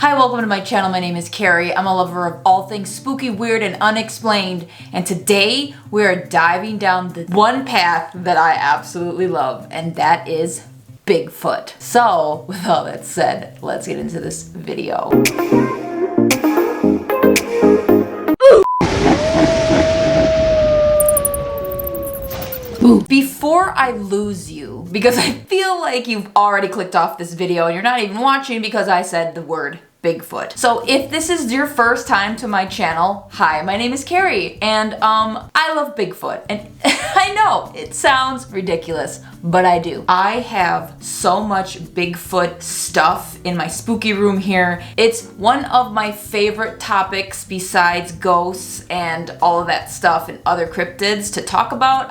Hi, welcome to my channel. My name is Carrie. I'm a lover of all things spooky, weird, and unexplained. And today we are diving down the one path that I absolutely love, and that is Bigfoot. So, with all that said, let's get into this video. Before I lose you, because I feel like you've already clicked off this video and you're not even watching because I said the word Bigfoot. So if this is your first time to my channel, hi, my name is Carrie, and I love Bigfoot. And I know it sounds ridiculous, but I do. I have so much Bigfoot stuff in my spooky room here. It's one of my favorite topics besides ghosts and all of that stuff and other cryptids to talk about.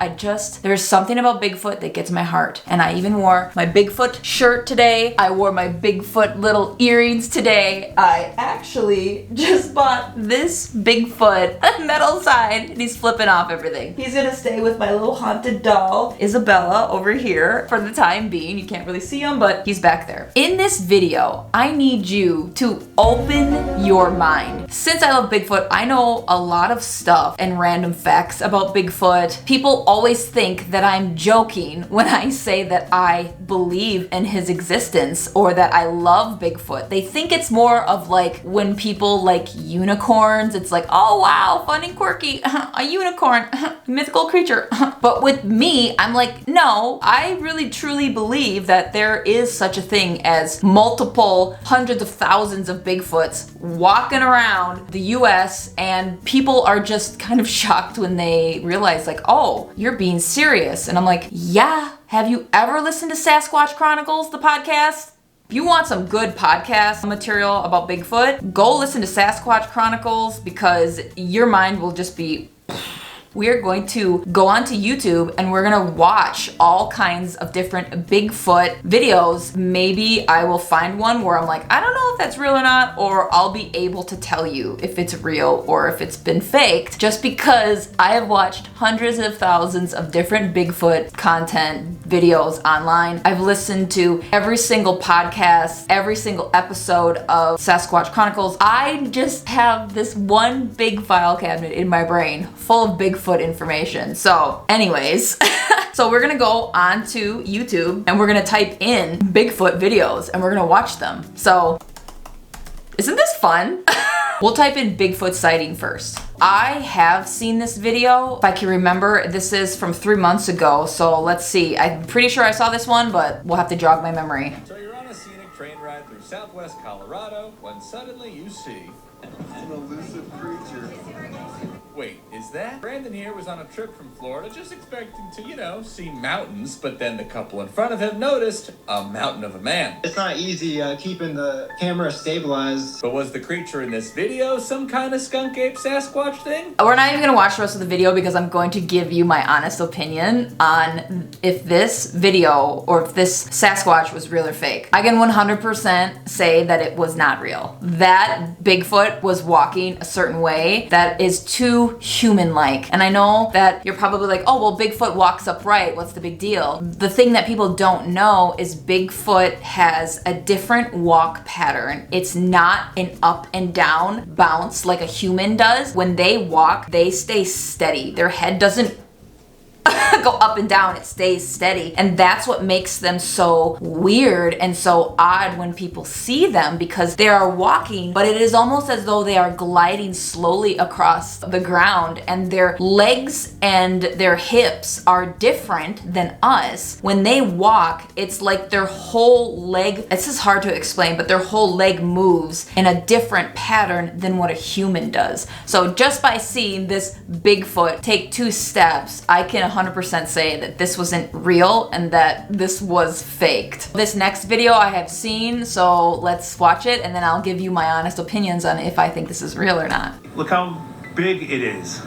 There's something about Bigfoot that gets my heart. And I even wore my Bigfoot shirt today. I wore my Bigfoot little earrings today. I actually just bought this Bigfoot metal sign and he's flipping off everything. He's gonna stay with my little haunted doll, Isabella, over here for the time being. You can't really see him, but he's back there. In this video, I need you to open your mind. Since I love Bigfoot, I know a lot of stuff and random facts about Bigfoot. People always think that I'm joking when I say that I believe in his existence or that I love Bigfoot. They think it's more of like when people like unicorns, it's like, oh wow, fun and quirky, a unicorn, mythical creature. But with me, I'm like, no, I really truly believe that there is such a thing as multiple hundreds of thousands of Bigfoots walking around the US, and people are just kind of shocked when they realize like, oh, you're being serious. And I'm like, yeah, have you ever listened to Sasquatch Chronicles, the podcast? If you want some good podcast material about Bigfoot, go listen to Sasquatch Chronicles because your mind will just be... We are going to go onto YouTube and we're gonna watch all kinds of different Bigfoot videos. Maybe I will find one where I'm like, I don't know if that's real or not, or I'll be able to tell you if it's real or if it's been faked, just because I have watched hundreds of thousands of different Bigfoot content videos online. I've listened to every single podcast, every single episode of Sasquatch Chronicles. I just have this one big file cabinet in my brain full of Bigfoot information. So anyways, so we're gonna go onto YouTube and we're gonna type in Bigfoot videos and we're gonna watch them. So isn't this fun? We'll type in Bigfoot sighting first. I have seen this video. If I can remember, this is from 3 months ago. So let's see. I'm pretty sure I saw this one, but we'll have to jog my memory. So you're on a scenic train ride through southwest Colorado when suddenly you see an elusive creature. Wait, is that? Brandon here was on a trip from Florida just expecting to, see mountains, but then the couple in front of him noticed a mountain of a man. It's not easy keeping the camera stabilized. But was the creature in this video some kind of skunk ape Sasquatch thing? We're not even gonna watch the rest of the video because I'm going to give you my honest opinion on if this video or if this Sasquatch was real or fake. I can 100% say that it was not real. That Bigfoot was walking a certain way that is too human-like. And I know that you're probably like, oh, well, Bigfoot walks upright. What's the big deal? The thing that people don't know is Bigfoot has a different walk pattern. It's not an up and down bounce like a human does. When they walk, they stay steady. Their head doesn't go up and down, it stays steady. And that's what makes them so weird and so odd when people see them, because they are walking, but it is almost as though they are gliding slowly across the ground, and their legs and their hips are different than us. When they walk, it's like their whole leg, this is hard to explain, but their whole leg moves in a different pattern than what a human does. So just by seeing this Bigfoot take 2 steps, I can 100% say that this wasn't real and that this was faked. This next video I have seen, so let's watch it and then I'll give you my honest opinions on if I think this is real or not. Look how big it is.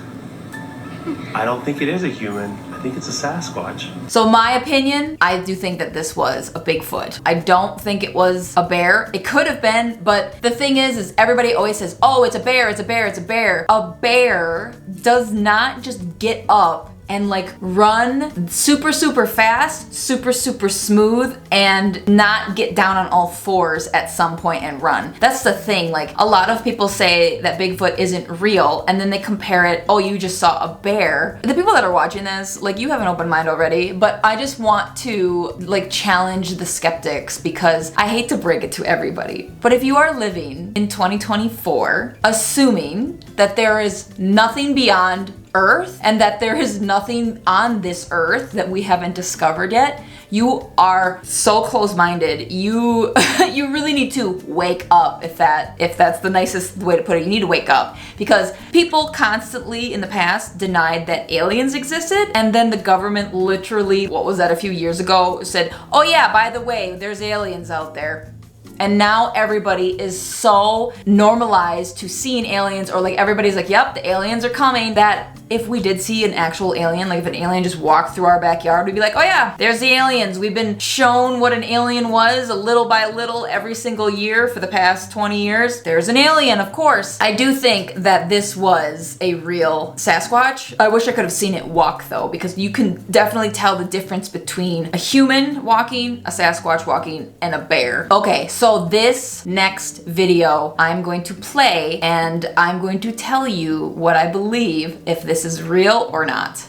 I don't think it is a human. I think it's a Sasquatch. So my opinion, I do think that this was a Bigfoot. I don't think it was a bear. It could have been, but the thing is everybody always says, oh, it's a bear, it's a bear, it's a bear. A bear does not just get up and like run super, super fast, super, super smooth, and not get down on all fours at some point and run. That's the thing. Like, a lot of people say that Bigfoot isn't real, and then they compare it, oh, you just saw a bear. The people that are watching this, like, you have an open mind already, but I just want to like challenge the skeptics, because I hate to break it to everybody, but if you are living in 2024, assuming that there is nothing beyond Earth and that there is nothing on this Earth that we haven't discovered yet, you are so close-minded. You you really need to wake up, if that's the nicest way to put it. You need to wake up, because people constantly in the past denied that aliens existed, and then the government literally, what was that, a few years ago, said, oh yeah, by the way, there's aliens out there. And now everybody is so normalized to seeing aliens, or like everybody's like, yep, the aliens are coming, that if we did see an actual alien, like if an alien just walked through our backyard, we'd be like, oh yeah, there's the aliens. We've been shown what an alien was a little by little every single year for the past 20 years. There's an alien, of course. I do think that this was a real Sasquatch. I wish I could have seen it walk though, because you can definitely tell the difference between a human walking, a Sasquatch walking, and a bear. Okay, so this next video I'm going to play, and I'm going to tell you what I believe, if this is real or not.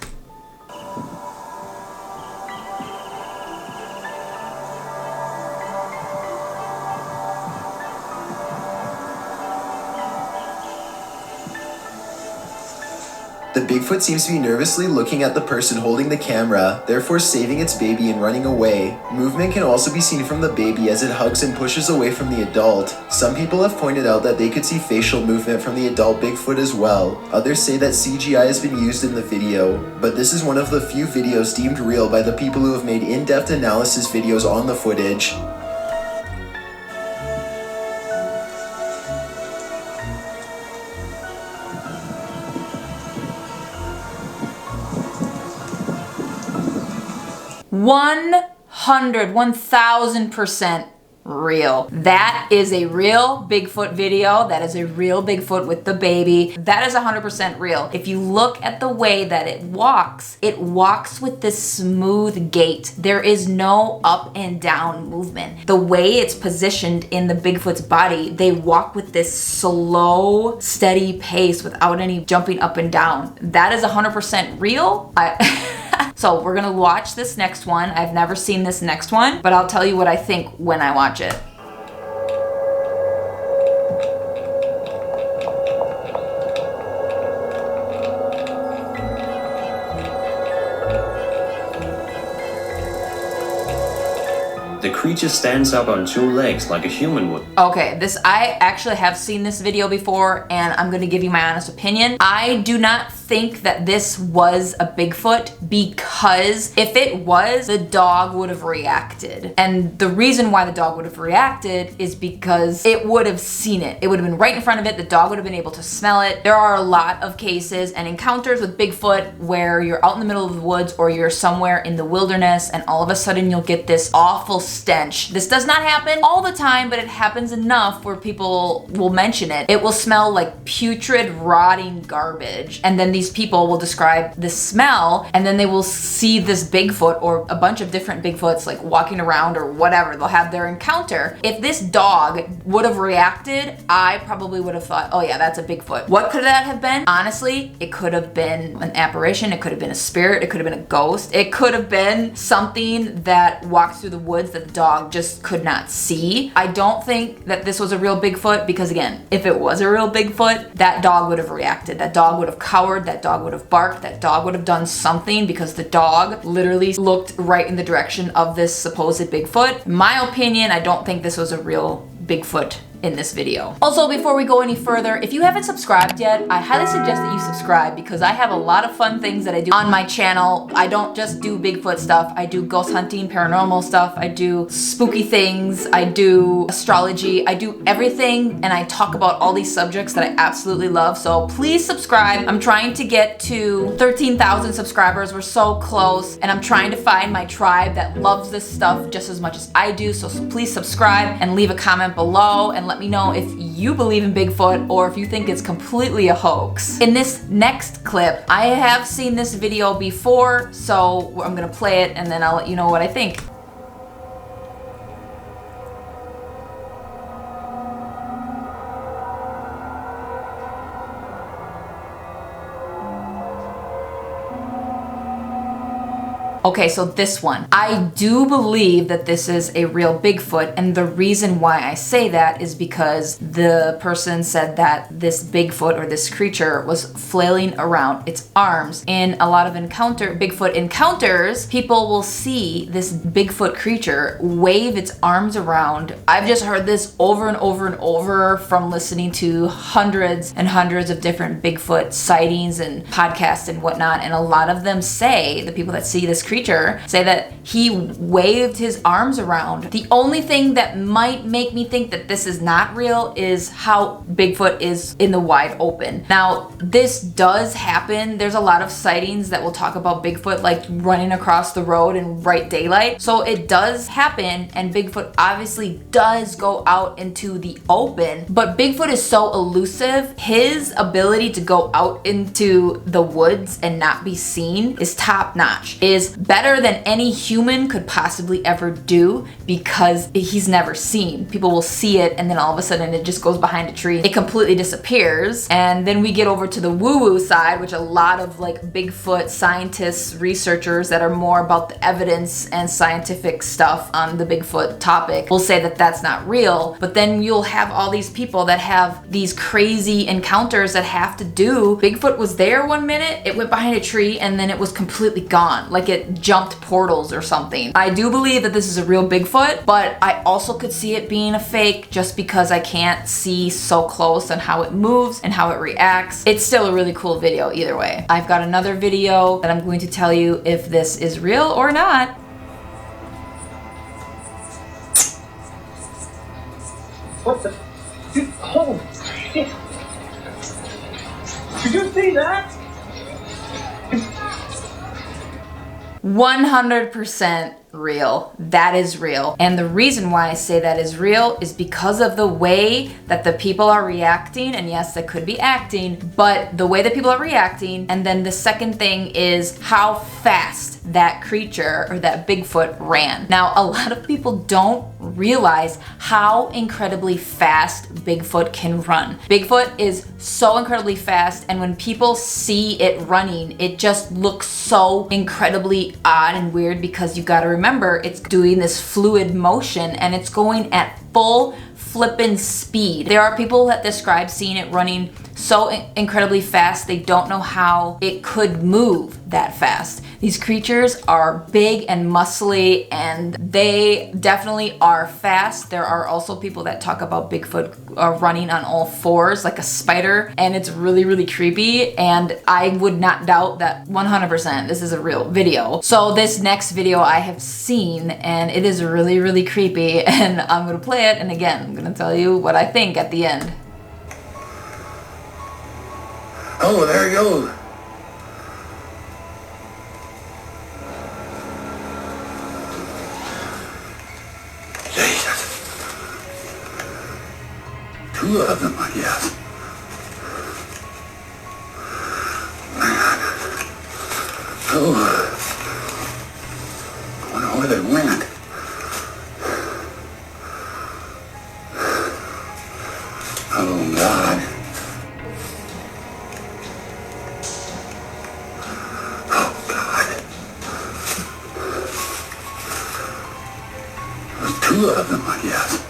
The Bigfoot seems to be nervously looking at the person holding the camera, therefore saving its baby and running away. Movement can also be seen from the baby as it hugs and pushes away from the adult. Some people have pointed out that they could see facial movement from the adult Bigfoot as well. Others say that CGI has been used in the video, but this is one of the few videos deemed real by the people who have made in-depth analysis videos on the footage. One 1,000% real. That is a real Bigfoot video. That is a real Bigfoot with the baby. That is 100% real. If you look at the way that it walks with this smooth gait. There is no up and down movement. The way it's positioned in the Bigfoot's body, they walk with this slow, steady pace without any jumping up and down. That is 100% real. So we're gonna watch this next one. I've never seen this next one, but I'll tell you what I think when I watch it. The creature stands up on two legs like a human would. Okay, I actually have seen this video before, and I'm gonna give you my honest opinion. I do not think that this was a Bigfoot, because if it was, the dog would have reacted. And the reason why the dog would have reacted is because it would have seen it. It would have been right in front of it. The dog would have been able to smell it. There are a lot of cases and encounters with Bigfoot where you're out in the middle of the woods, or you're somewhere in the wilderness, and all of a sudden you'll get this awful stench. This does not happen all the time, but it happens enough where people will mention it. It will smell like putrid, rotting garbage, and then these people will describe the smell, and then they will see this Bigfoot or a bunch of different Bigfoots like walking around or whatever. They'll have their encounter. If this dog would have reacted, I probably would have thought, oh yeah, that's a Bigfoot. What could that have been? Honestly, it could have been an apparition. It could have been a spirit. It could have been a ghost. It could have been something that walked through the woods that the dog just could not see. I don't think that this was a real Bigfoot, because again, if it was a real Bigfoot, that dog would have reacted. That dog would have cowered. That dog would have barked. That dog would have done something, because the dog literally looked right in the direction of this supposed Bigfoot. In my opinion, I don't think this was a real Bigfoot in this video. Also, before we go any further, if you haven't subscribed yet, I highly suggest that you subscribe, because I have a lot of fun things that I do on my channel. I don't just do Bigfoot stuff. I do ghost hunting, paranormal stuff. I do spooky things. I do astrology. I do everything, and I talk about all these subjects that I absolutely love. So please subscribe. I'm trying to get to 13,000 subscribers. We're so close, and I'm trying to find my tribe that loves this stuff just as much as I do. So please subscribe and leave a comment below, and let me know if you believe in Bigfoot or if you think it's completely a hoax. In this next clip, I have seen this video before, so I'm gonna play it and then I'll let you know what I think. Okay, so this one. I do believe that this is a real Bigfoot, and the reason why I say that is because the person said that this Bigfoot or this creature was flailing around its arms. In a lot of Bigfoot encounters, people will see this Bigfoot creature wave its arms around. I've just heard this over and over and over from listening to hundreds and hundreds of different Bigfoot sightings and podcasts and whatnot, and a lot of them say, the people that see this creature say that he waved his arms around. The only thing that might make me think that this is not real is how Bigfoot is in the wide open. Now, this does happen. There's a lot of sightings that will talk about Bigfoot like running across the road in bright daylight. So it does happen, and Bigfoot obviously does go out into the open, but Bigfoot is so elusive. His ability to go out into the woods and not be seen is top notch, is better than any human could possibly ever do, because he's never seen. People will see it and then all of a sudden it just goes behind a tree. It completely disappears. And then we get over to the woo-woo side, which a lot of like Bigfoot scientists, researchers that are more about the evidence and scientific stuff on the Bigfoot topic will say that that's not real. But then you'll have all these people that have these crazy encounters that have to do. Bigfoot was there one minute, it went behind a tree, and then it was completely gone. Like it jumped portals or something. I do believe that this is a real Bigfoot, but I also could see it being a fake just because I can't see so close on how it moves and how it reacts. It's still a really cool video either way. I've got another video that I'm going to tell you if this is real or not. What the? Holy shit! Did you see that? 100% real. That is real. And the reason why I say that is real is because of the way that the people are reacting. And yes, that could be acting, but the way that people are reacting. And then the second thing is how fast that creature or that Bigfoot ran. Now, a lot of people don't realize how incredibly fast Bigfoot can run. Bigfoot is so incredibly fast, and when people see it running, it just looks so incredibly odd and weird, because you gotta remember, it's doing this fluid motion and it's going at full flippin' speed. There are people that describe seeing it running so incredibly fast, they don't know how it could move that fast. These creatures are big and muscly, and they definitely are fast. There are also people that talk about Bigfoot running on all fours like a spider, and it's really, really creepy, and I would not doubt that 100% this is a real video. So this next video I have seen, and it is really, really creepy, and I'm gonna play it, and again, I'm gonna tell you what I think at the end. Oh, there he goes. Jesus. Two of them, I guess. Man. Oh. I wonder where they went. Oh, God. Two of them, I guess.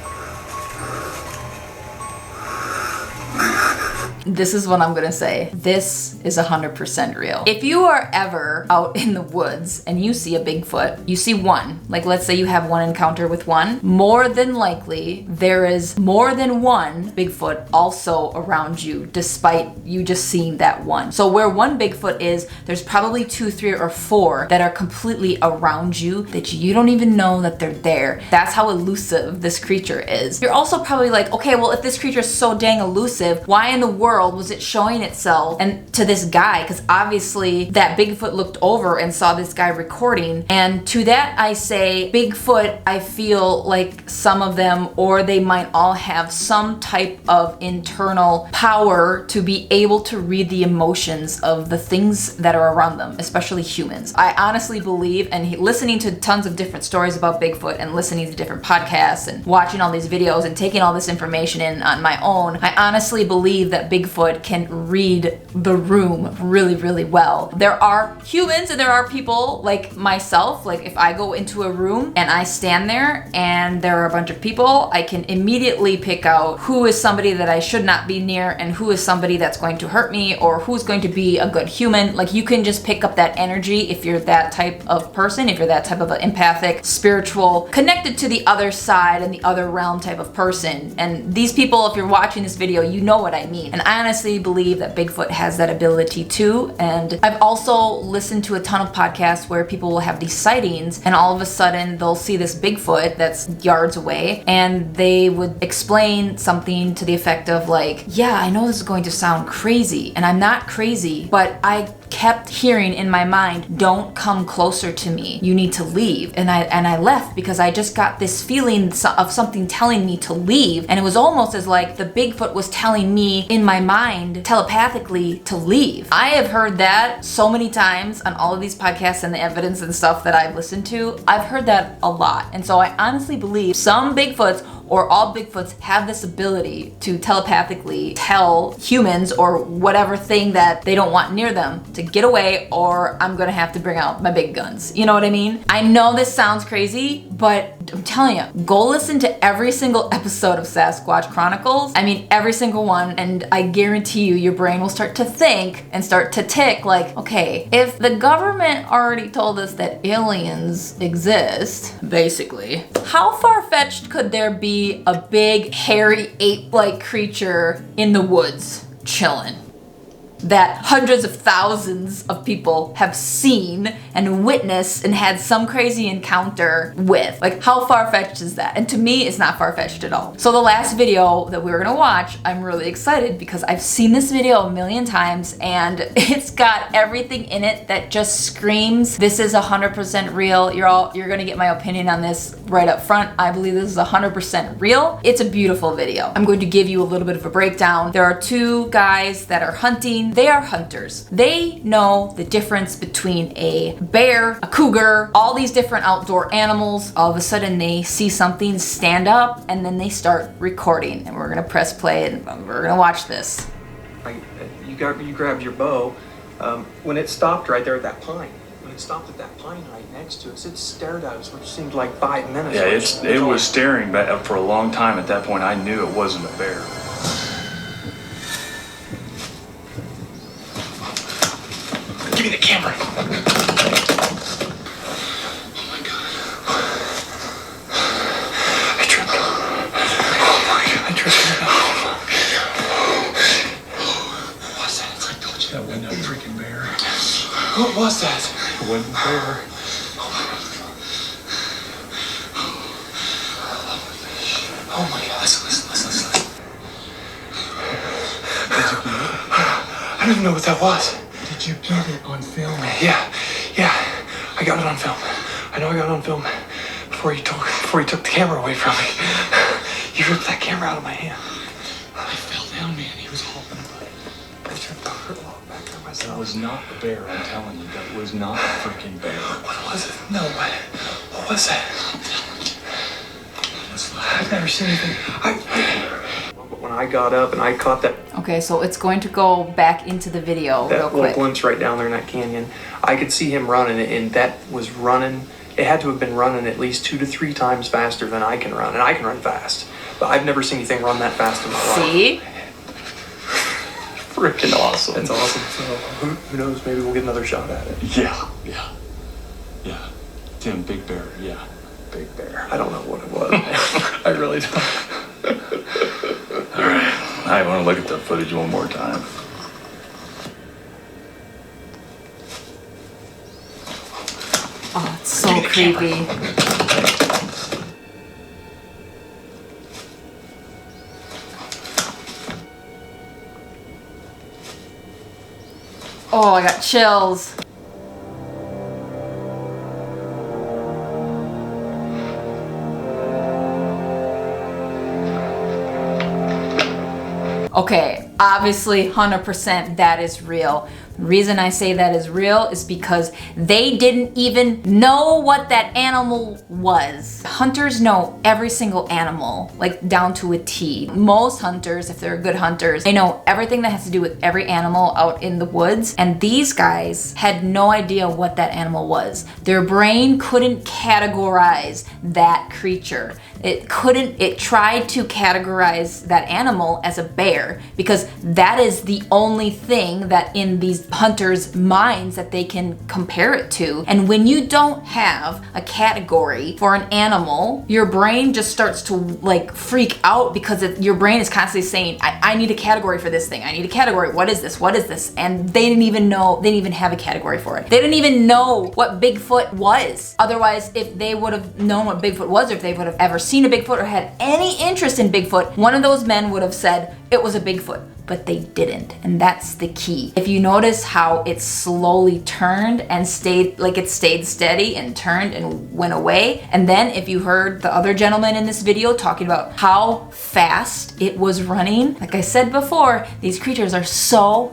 This is what I'm gonna say. This is 100% real. If you are ever out in the woods and you see a Bigfoot, you see one, like let's say you have one encounter with one, more than likely there is more than one Bigfoot also around you, despite you just seeing that one. So where one Bigfoot is, there's probably 2, 3, or 4 that are completely around you that you don't even know that they're there. That's how elusive this creature is. You're also probably like, okay, well, if this creature is so dang elusive, why in the world world was it showing itself and to this guy? Because obviously that Bigfoot looked over and saw this guy recording. And to that I say, Bigfoot, I feel like some of them, or they might all have some type of internal power to be able to read the emotions of the things that are around them, especially humans. I honestly believe, and listening to tons of different stories about Bigfoot and listening to different podcasts and watching all these videos and taking all this information in on my own, I honestly believe that Bigfoot can read the room really, really well. There are humans and there are people like myself, like if I go into a room and I stand there and there are a bunch of people, I can immediately pick out who is somebody that I should not be near and who is somebody that's going to hurt me or who's going to be a good human. Like you can just pick up that energy if you're that type of person, if you're that type of an empathic, spiritual, connected to the other side and the other realm type of person. And these people, if you're watching this video, you know what I mean. And I honestly believe that Bigfoot has that ability too. And I've also listened to a ton of podcasts where people will have these sightings and all of a sudden they'll see this Bigfoot that's yards away and they would explain something to the effect of like, yeah, I know this is going to sound crazy and I'm not crazy, but I kept hearing in my mind, don't come closer to me, you need to leave. And I left because I just got this feeling of something telling me to leave. And it was almost as like the Bigfoot was telling me in my mind telepathically to leave. I have heard that so many times on all of these podcasts and the evidence and stuff that I've listened to. I've heard that a lot. And so I honestly believe some Bigfoots or all Bigfoots have this ability to telepathically tell humans or whatever thing that they don't want near them to get away, or I'm gonna have to bring out my big guns. You know what I mean? I know this sounds crazy, but I'm telling you, go listen to every single episode of Sasquatch Chronicles. I mean, every single one, and I guarantee you, your brain will start to think and start to tick like, okay, if the government already told us that aliens exist, basically, how far-fetched could there be a big, hairy, ape-like creature in the woods chilling that hundreds of thousands of people have seen and witnessed and had some crazy encounter with? Like, how far-fetched is that? And to me, it's not far-fetched at all. So the last video that we were gonna watch, I'm really excited because I've seen this video a million times and it's got everything in it that just screams, this is 100% real. You're gonna get my opinion on this right up front. I believe this is 100% real. It's a beautiful video. I'm going to give you a little bit of a breakdown. There are two guys that are hunting. They are hunters. They know the difference between a bear, a cougar, all these different outdoor animals. All of a sudden they see something, stand up, and then they start recording. And we're gonna press play and we're gonna watch this. You grabbed your bow. When it stopped right there at that pine, when it stopped at that pine right next to us, it stared at us, which seemed like 5 minutes. Yeah, it was staring back for a long time. At that point, I knew it wasn't a bear. Give me the camera. Oh my God. I tripped. Oh my God, I tripped. What was that? I told you. That wasn't a freaking bear. What was that? It wasn't a bear. Oh my God. Listen. I don't even know what that was. Did you get it on film? Yeah, I got it on film. I know I got it on film before he took the camera away from me. He ripped that camera out of my hand. I fell down, man. He was holding it. I tripped over a lot back there myself. That was not the bear, I'm telling you. That was not a freaking bear. What was it? No, what was that? I've never seen anything. When I got up and I caught that. Okay, so it's going to go back into the video real quick. That little glimpse right down there in that canyon. I could see him running, and that was running. It had to have been running at least 2 to 3 times faster than I can run, and I can run fast. But I've never seen anything run that fast in my life. See? Freaking awesome. It's awesome. So who knows? Maybe we'll get another shot at it. Yeah. Tim, big bear. Yeah, big bear. I don't know what it was. I really don't. All right. I want to look at the footage one more time. Oh, it's so creepy. Oh, I got chills. Okay, obviously 100% that is real. The reason I say that is real is because they didn't even know what that animal was. Hunters know every single animal, like down to a T. Most hunters, if they're good hunters, they know everything that has to do with every animal out in the woods. And these guys had no idea what that animal was. Their brain couldn't categorize that creature. It tried to categorize that animal as a bear because that is the only thing that in these hunters' minds that they can compare it to. And when you don't have a category for an animal, your brain just starts to like freak out because your brain is constantly saying, I need a category for this thing. I need a category. What is this? What is this? And they didn't even have a category for it. They didn't even know what Bigfoot was. Otherwise, if they would have known what Bigfoot was, or if they would have ever seen a Bigfoot or had any interest in Bigfoot, one of those men would have said it was a Bigfoot. But they didn't, and that's the key. If you notice how it slowly turned and stayed steady and turned and went away, and then if you heard the other gentleman in this video talking about how fast it was running, like I said before, these creatures are so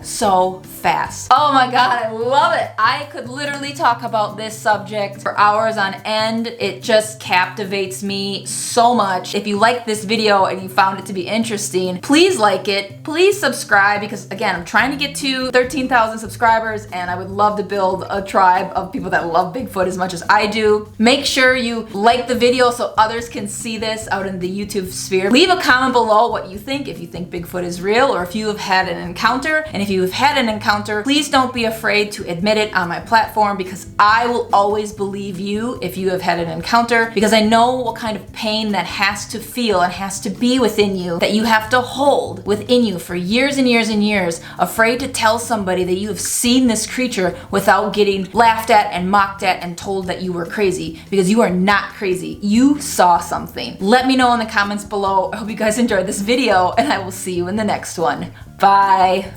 fast. Oh my God, I love it. I could literally talk about this subject for hours on end. It just captivates me so much. If you liked this video and you found it to be interesting, please like it, please subscribe, because again, I'm trying to get to 13,000 subscribers and I would love to build a tribe of people that love Bigfoot as much as I do. Make sure you like the video so others can see this out in the YouTube sphere. Leave a comment below what you think, if you think Bigfoot is real or if you have had an encounter. And if you have had an encounter, please don't be afraid to admit it on my platform, because I will always believe you if you have had an encounter, because I know what kind of pain that has to feel and has to be within you, that you have to hold within you for years and years and years, afraid to tell somebody that you have seen this creature without getting laughed at and mocked at and told that you were crazy, because you are not crazy. You saw something. Let me know in the comments below. I hope you guys enjoyed this video, and I will see you in the next one. Bye.